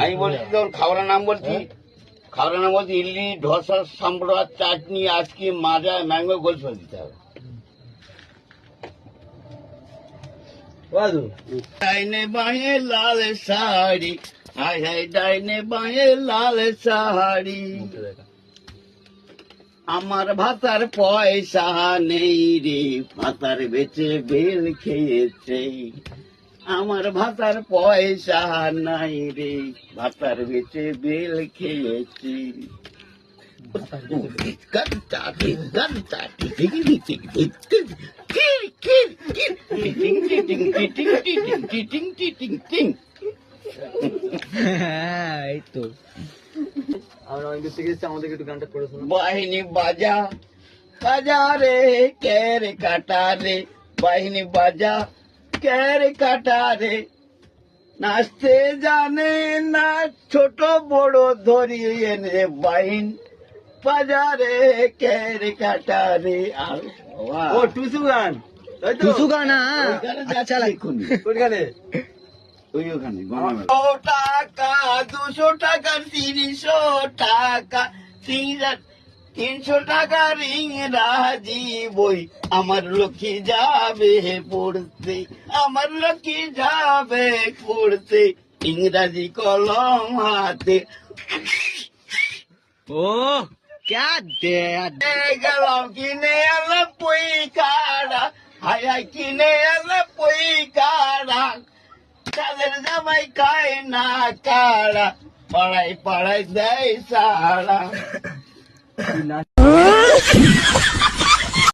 আমি বলছি তোর খাবারের নাম বলছি, খাবারের নাম বলছি ইডলি, ধোসা, সাম্বর, চাটনি, আজকে মাজা, ম্যাঙ্গো, গোলফল দিতে হবে। ডাইনে বাঁয়ে লাল শাড়ি, হায় হায় ডাইনে বাঁয়ে লাল শাড়ি, আমার ভাতার পয়সা নেই রে, ভাতার বেচে বেল খেয়েছে। আমার ভাতার পয়সা নাই রে, ভাতার বেচে বেল খেয়েছে। এই তো আমরা অনেক দূর থেকে এসেছি, আমাদেরকে একটু গানটা করে শোনো। বাহিনী বাজা বাজা রে, কের কাটা রে, বাহিনী বাজা কের কাটা রে, নাচতে জানে না ছোট বড় ধরিয়ে এনে বাহিন বাজারে কের কাটা রে। আর ও টুসু গান, তাই তো? টুসু গানা আচ্ছা লিখুন কোনখানে? ওই ওখানে 100 টাকা 200 টাকা 300 টাকা 300 টাকা রিং রাজি বই, আমার লক্ষ্মী যাবে পড়তে, আমার লক্ষ্মী যাবে পড়তে, ইংরাজি কলম হাতে। ও ক্যা দে গেলাম কিনে এলে পই কাড়া, হাই হাই কিনে এলে পই কাড়া, তাদের জামাই খায় না কাড়া, পাড়ায় পাড়ায় দেয় সাড়া।